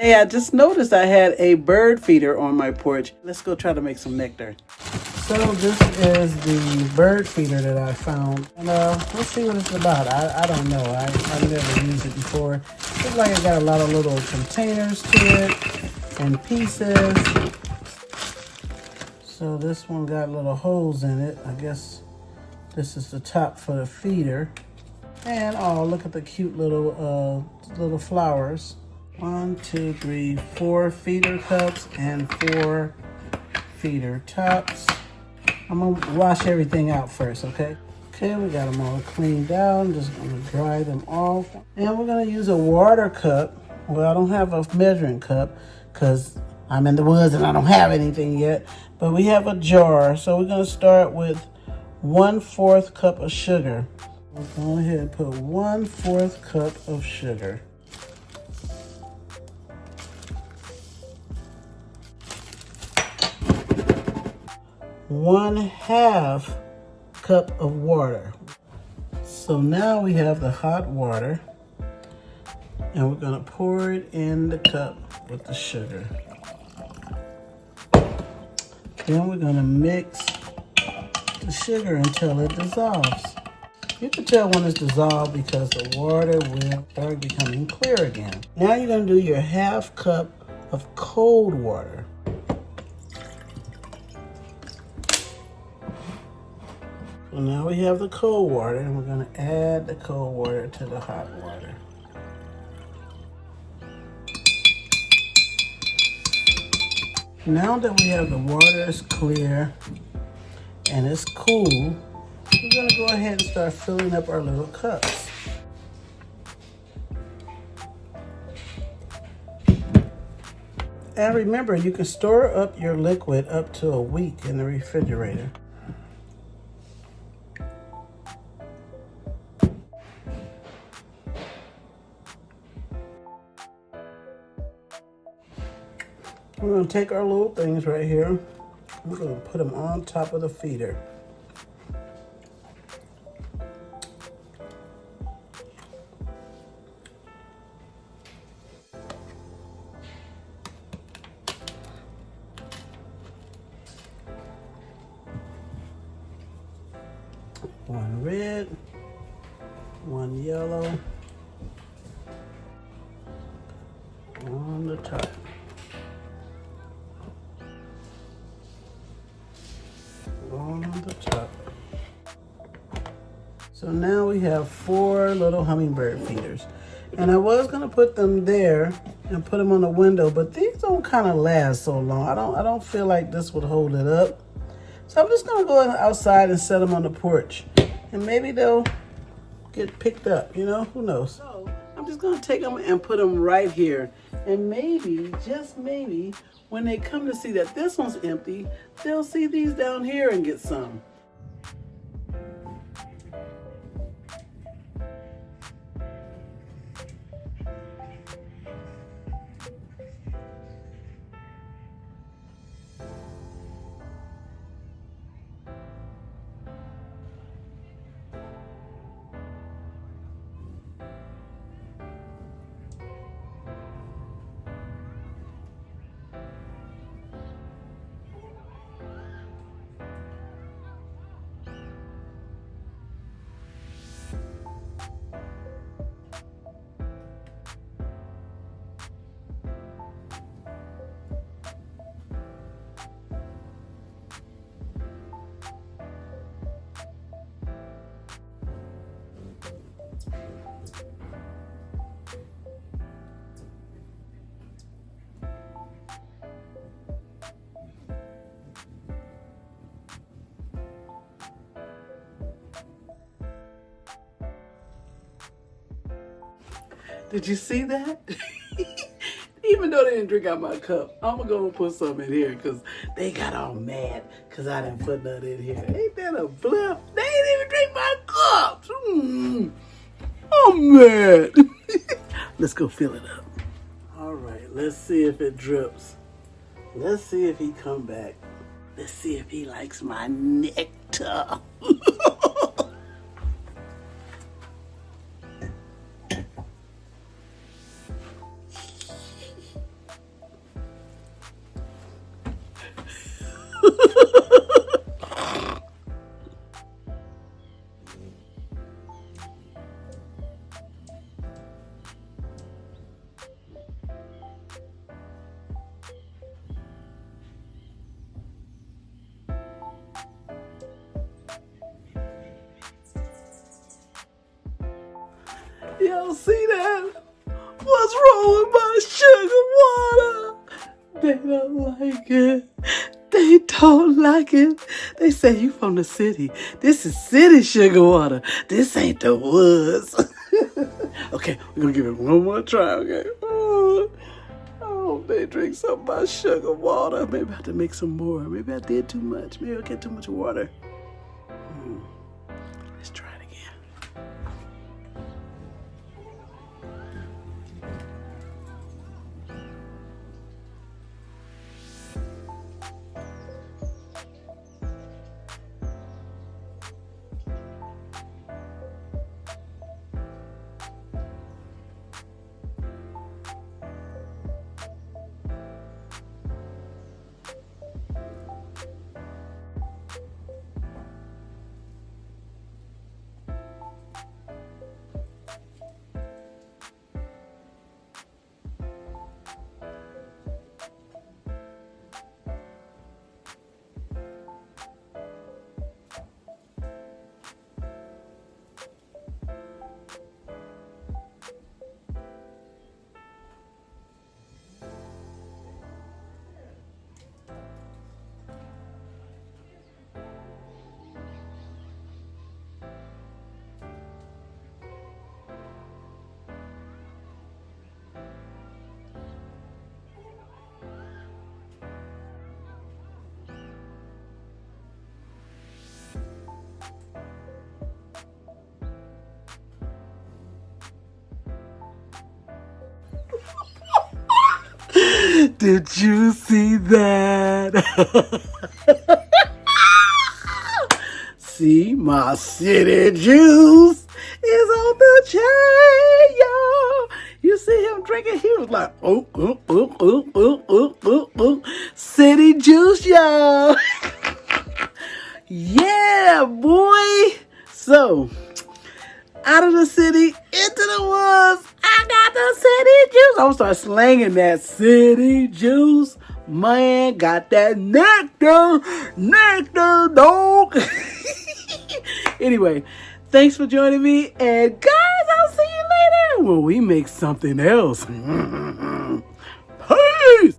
Hey, I just noticed I had a bird feeder on my porch. Let's go try to make some nectar. So this is the bird feeder that I found. And let's see what it's about. I don't know. I've never used it before. Looks like it got a lot of little containers to it and pieces. So this one got little holes in it. I guess this is the top for the feeder. And oh, look at the cute little flowers. 1, 2, 3, 4 feeder cups and 4 feeder tops. I'm gonna wash everything out first, okay? Okay, we got them all cleaned out. I'm just gonna dry them off. And we're gonna use a water cup. Well, I don't have a measuring cup because I'm in the woods and I don't have anything yet. But we have a jar. So we're gonna start with 1/4 cup of sugar. We'll go ahead and put 1/4 cup of sugar. 1/2 cup of water. So now we have the hot water and we're gonna pour it in the cup with the sugar. Then we're gonna mix the sugar until it dissolves. You can tell when it's dissolved because the water will start becoming clear again. Now you're gonna do your 1/2 cup of cold water. So now we have the cold water and we're going to add the cold water to the hot water. Now that we have the water is clear and it's cool, we're going to go ahead and start filling up our little cups. And remember, you can store up your liquid up to a week in the refrigerator. We're going to take our little things right here. We're going to put them on top of the feeder. One red, one yellow on the top. On the top. So now we have 4 little hummingbird feeders. And I was gonna put them there and put them on the window, but these don't kind of last so long. I don't feel like this would hold it up. So I'm just gonna go outside and set them on the porch. And maybe they'll get picked up, you know, who knows? So I'm just gonna take them and put them right here. And maybe, just maybe, when they come to see that this one's empty, they'll see these down here and get some. Did you see that? Even though they didn't drink out my cup, I'm gonna go and put some in here because they got all mad because I didn't put nothing in here. Ain't that a bluff? They didn't even drink my cups. I'm mad. Let's go fill it up. All right, let's see if it drips. Let's see if he come back. Let's see if he likes my nectar. y'all see that? What's wrong with my sugar water? They don't like it. They don't like it. They say you from the city. This is city sugar water. This ain't the woods. Okay, we're gonna give it one more try, okay? Oh, I hope they drink some of my sugar water. Maybe I have to make some more. Maybe I did too much. Maybe I get too much water. Let's try it again. Did you see that? See, my city juice is on the chain, y'all. You see him drinking? He was like, oh, oh, oh, oh, oh, oh, oh, oh. City juice, y'all. Yeah, boy. So, out of the city, into the woods. I got the city juice. I'm gonna start slanging that city juice. Man, got that nectar. Nectar, dog. Anyway, thanks for joining me. And guys, I'll see you later when we make something else.